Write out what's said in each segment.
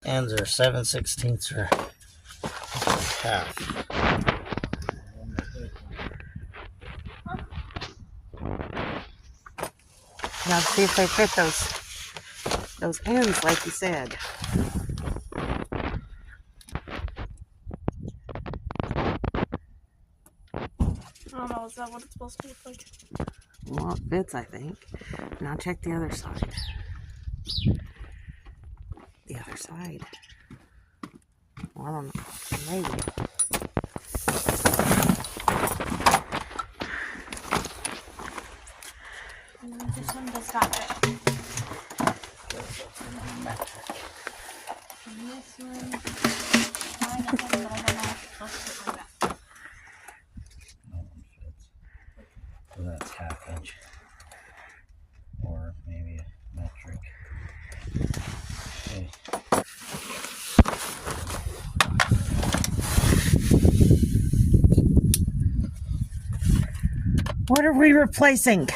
ends are 7/16 or half. Now see if they fit those ends like you said. I don't know, is that what it's supposed to look like? Well, it fits, I think. Now check the other side. The other side. Well, I don't know. Maybe. This one does not fit. And this one, mine doesn't, but I don't know if it's supposed to fit like that. No one fits. So that's ½ inch. Or maybe a metric. Okay. What are we replacing?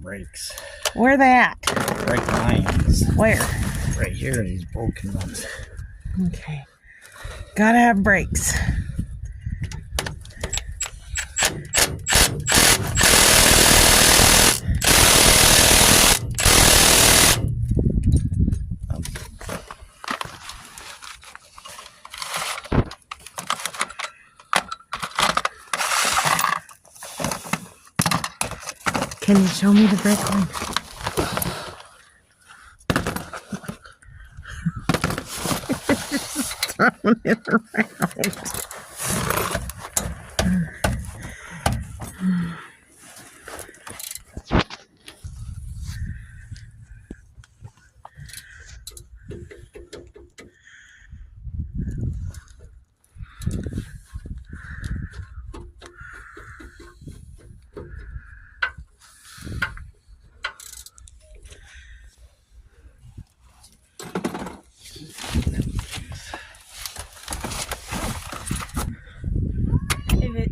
Brakes. Where they at? Brake lines. Where? Right here, these broken ones. Okay. Gotta have brakes. Can you show me the brake line? Just throwing it around.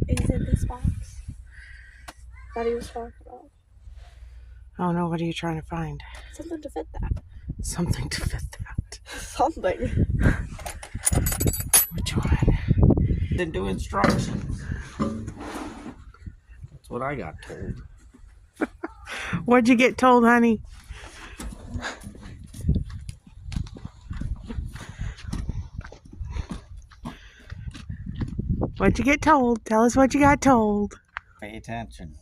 Is it this box that he was talking about? Oh no, what are you trying to find? Something to fit that. Something to fit that. Something. Which one? Didn't do instructions. That's what I got told. What'd you get told, honey? What'd you get told? Tell us what you got told. Pay attention.